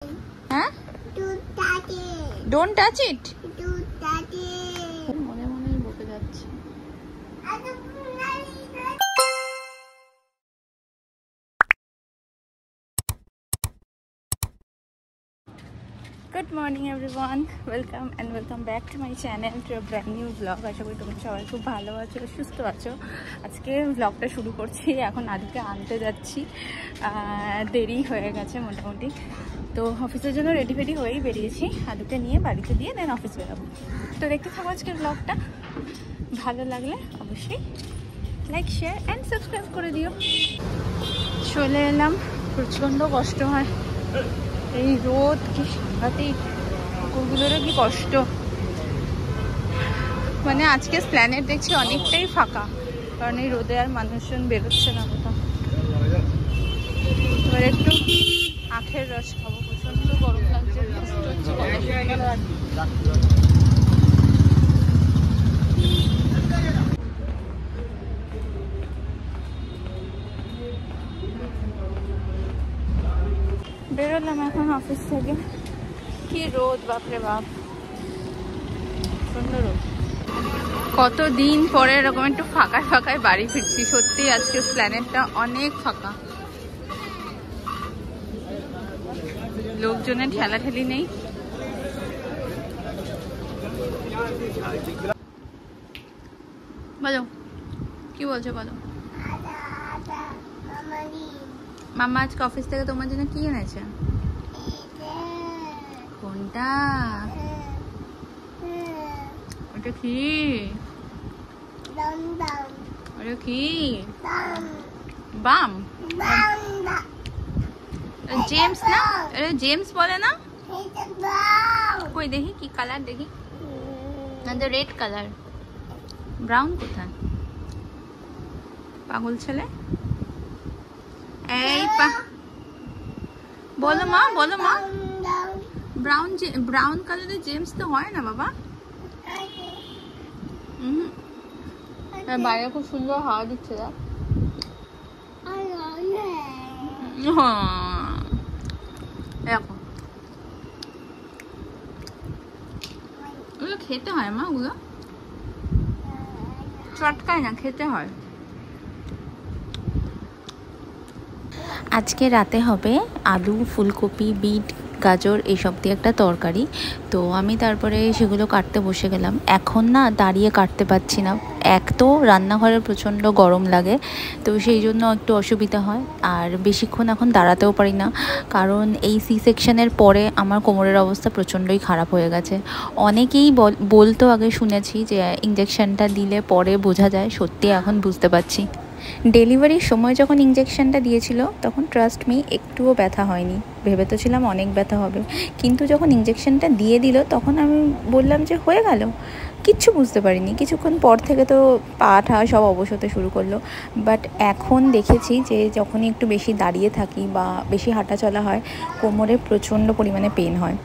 হ্যাঁ, don't touch it. মনে মনেই বকে যাচ্ছে। Good morning everyone, welcome back to my channel, to a brand new blog. আশা করি তোমরা সবাই খুব ভালো আছো, সুস্থ আছো। আজকে ব্লগটা শুরু করছি। এখন আদিকে আনতে যাচ্ছি, দেরি হয়ে গেছে মোটামুটি। তো অফিসের জন্য রেডি হয়েই বেরিয়েছি। আদিকে নিয়ে বাড়িতে দিয়ে দেন অফিস বেরোবো। তো দেখতে থাকো আজকের ব্লগটা। ভালো লাগলে অবশ্যই লাইক, শেয়ার অ্যান্ড সাবস্ক্রাইব করে দিও। চলে এলাম, প্রচণ্ড কষ্ট হয় এই রোদ, কি সাংঘাতিক, কুকুরগুলোরও কি কষ্ট। মানে আজকে প্ল্যানেট দেখছি অনেকটাই ফাঁকা, কারণ এই রোদে আর মানুষজন বেরোচ্ছে না কোথাও। এবার একটু আখের রস খাবো, প্রচন্ড গরম লাগছে। বেরোলাম এখন অফিস থেকে। কি রোদ, বাপরে বাপ, প্রচন্ড রোদ। কতদিন পরে এরকম একটু ফাঁকায় বাড়ি ফিরছি। সত্যি আজকে প্ল্যানেটটা অনেক ফাঁকা, লোকজনের ঠেলাঠেলি নেই। বলো, কি বলছো বলো। মামা আজকে অফিস থেকে তোমার জন্য কি এনেছে? কোনটা? ওটা কি? ওটা কি? বাম? জেমস না? এটা জেমস বলে না? কই দেখি কি কালার, দেখি না তো। রেড কালার, ব্রাউন কোথায়? পাগল ছেলে। এই বলো মা, বলো মা। ব্রাউন কালারের জেমস তো হয় না বাবা। বাইরে খুব সুন্দর হাওয়া দিচ্ছে। দেখো, ওগুলো খেতে হয় মা, ওগুলো চটকায় না, খেতে হয়। আজকে রাতে হবে আলু, ফুলকপি, বিট, গাজর এইসব দিয়ে একটা তরকারি। তো আমি তারপরে সেগুলো কাটতে বসে গেলাম। এখন না দাঁড়িয়ে কাটতে পারছি না, এক তো রান্নাঘরে প্রচণ্ড গরম লাগে, তো সেই জন্য একটু অসুবিধা হয়। আর বেশিক্ষণ এখন দাঁড়াতেও পারি না, কারণ এই সি সেকশনের পরে আমার কোমরের অবস্থা প্রচণ্ডই খারাপ হয়ে গেছে। অনেকেই বলতো, আগে শুনেছি যে ইঞ্জেকশনটা দিলে পরে বোঝা যায়, সত্যি এখন বুঝতে পারছি। ডেলিভারির সময় যখন ইঞ্জেকশনটা দিয়েছিল তখন ট্রাস্ট মি একটুও ব্যথা হয়নি, ভেবে তো ছিলাম অনেক ব্যথা হবে, কিন্তু যখন ইঞ্জেকশনটা দিয়ে দিল তখন আমি বললাম যে হয়ে গেল, কিচ্ছু বুঝতে পারিনি। কিছুক্ষণ পর থেকে তো পা ঠা সব অবশ হতে শুরু করলো। বাট এখন দেখেছি যে যখনই একটু বেশি দাঁড়িয়ে থাকি বা বেশি হাঁটা চলা হয়, কোমরে প্রচণ্ড পরিমাণে পেন হয়।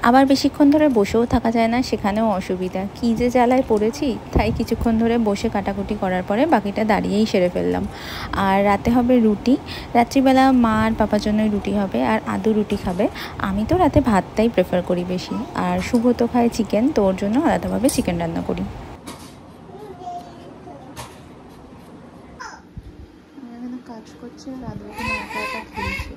আবার বেশিক্ষণ ধরে বসেও থাকা যায় না, সেখানেও অসুবিধা। কী যে জ্বালায় পড়েছি, তাই কিছুক্ষণ ধরে বসে কাটাকুটি করার পরে বাকিটা দাঁড়িয়েই সেরে ফেললাম। আর রাতে হবে রুটি। রাত্রিবেলা মা আর পাপার জন্যই রুটি হবে, আর আদু রুটি খাবে। আমি তো রাতে ভাতটাই প্রেফার করি বেশি। আর শুভ তো খায় চিকেন, তো ওর জন্য আলাদাভাবে চিকেন রান্না করি। এখানে কাজ করছে আর আদু এখানে একা একা খেলছে।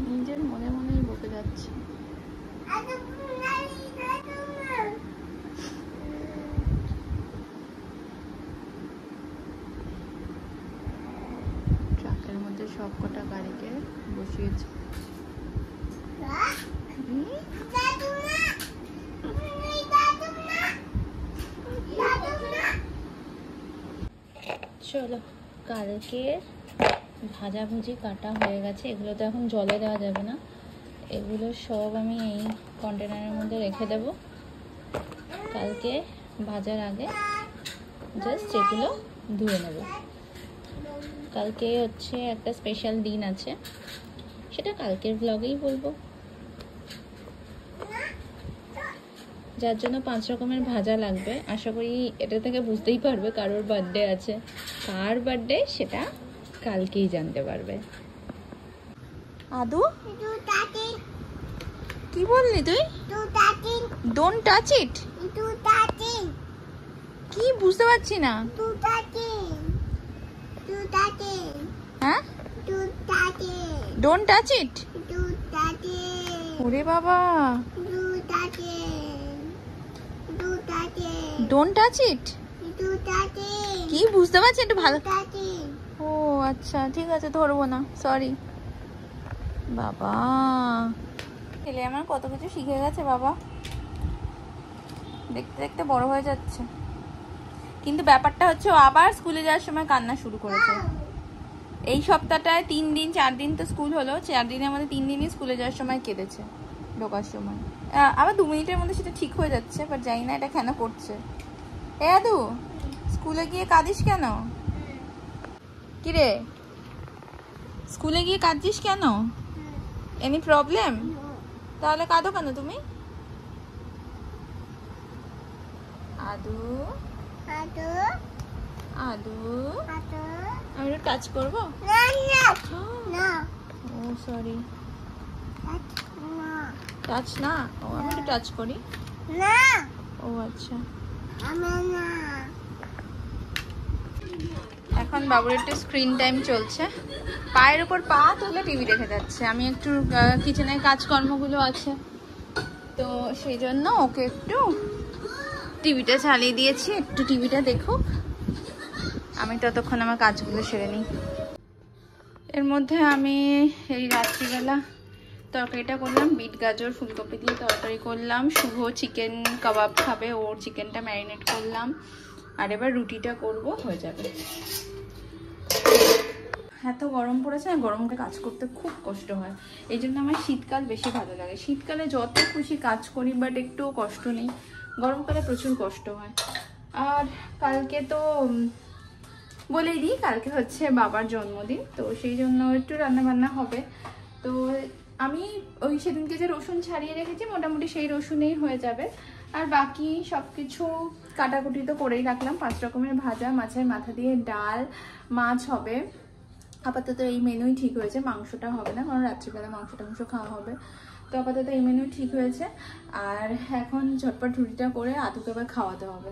নিজের মনে মনেই বকে যাচ্ছে। ট্রাকের মধ্যে সব কটা গাড়িকে বসিয়েছে। চলো, কালকে ভাজাভুজি কাটা হয়ে গেছে। এগুলো তো এখন জলে দেওয়া যাবে না, এগুলো সব আমি এই কন্টেনারের মধ্যে রেখে দেব। কালকে ভাজার আগে জাস্ট এগুলো ধুয়ে নেব। কালকে হচ্ছে একটা স্পেশাল দিন আছে, সেটা কালকের ব্লগেই বলবো। যার জন্য 5 রকমের ভাজা লাগবে। আশা করি এটা থেকে বুঝতেই পারবে কারোর বার্থডে আছে। কার বার্থডে সেটা কালকেই জানতে পারবে। আদু কি বললি তুই? Don't touch it. কি বুঝতে পারছি না। হ্যাঁ, ডোন্ট টাচ ইট। ওরে বাবা, ডোন্ট টাচ ইট কি বুঝতে পারছি একটু ভালো। ও আচ্ছা ঠিক আছে, ধরবো না, সরি। বাবা, ছেলে আমার কত কিছু শিখে গেছে বাবা, দেখতে দেখতে বড় হয়ে যাচ্ছে। কিন্তু ব্যাপারটা হচ্ছে ও আবার স্কুলে যাওয়ার সময় কান্না শুরু করেছে। এই সপ্তাহটায় 3 দিন 4 দিন তো স্কুল হলো, 4 দিনের মধ্যে 3 দিনই স্কুলে যাওয়ার সময় কেঁদেছে, ঢোকার সময়। আবার 2 মিনিটের মধ্যে সেটা ঠিক হয়ে যাচ্ছে, বাট জানি না এটা কেন করছে। এ আদু, স্কুলে গিয়ে কাঁদিস কেন? কিরে, স্কুলে গিয়ে কাঁদছিস কেন? Any problem? তাহলে কাঁদো কেন তুমি? আদু আদু, আমি একটু টাচ করবো? ও সরি, টাচ না। ও আমি একটু টাচ করি না। ও আচ্ছা, এখন বাবুর একটু স্ক্রিন টাইম চলছে, পায়ের উপর পা তুলে টিভি দেখে যাচ্ছে। আমি একটু কিচেনের কাজকর্মগুলো আছে, তো সেই জন্য ওকে একটু টিভিটা চালিয়ে দিয়েছি, একটু টিভিটা দেখুক, আমি ততক্ষণ আমার কাজগুলো সেরে নিই। এর মধ্যে আমি এই রাত্রিবেলা তরকারিটা করলাম, বিট গাজর ফুলকপি দিয়ে তরকারি করলাম। শুভ চিকেন কাবাব খাবে, ওর চিকেনটা ম্যারিনেট করলাম, আর এবার রুটিটা করব, হয়ে যাবে। এত গরম পড়েছে না, গরমটা কাজ করতে খুব কষ্ট হয়, এই জন্য আমার শীতকাল বেশি ভালো লাগে। শীতকালে যত খুশি কাজ করি, বাট একটুও কষ্ট নেই, গরমকালে প্রচুর কষ্ট হয়। আর কালকে তো বলেই দিই, কালকে হচ্ছে বাবার জন্মদিন, তো সেই জন্য একটু রান্নাবান্না হবে। তো আমি ওই সেদিনকে যে রসুন ছাড়িয়ে রেখেছি, মোটামুটি সেই রসুনেই হয়ে যাবে। আর বাকি সব কিছু কাটাকুটি তো করেই রাখলাম। 5 রকমের ভাজা, মাছের মাথা দিয়ে ডাল, মাছ হবে। আপাতত এই মেনুই ঠিক হয়েছে, মাংসটা হবে না, কারণ রাত্রিবেলা মাংস খাওয়া হবে। তো আপাতত এই মেনু ঠিক হয়েছে। আর এখন ঝটপট রুটিটা করে আদুকে আবার খাওয়াতে হবে।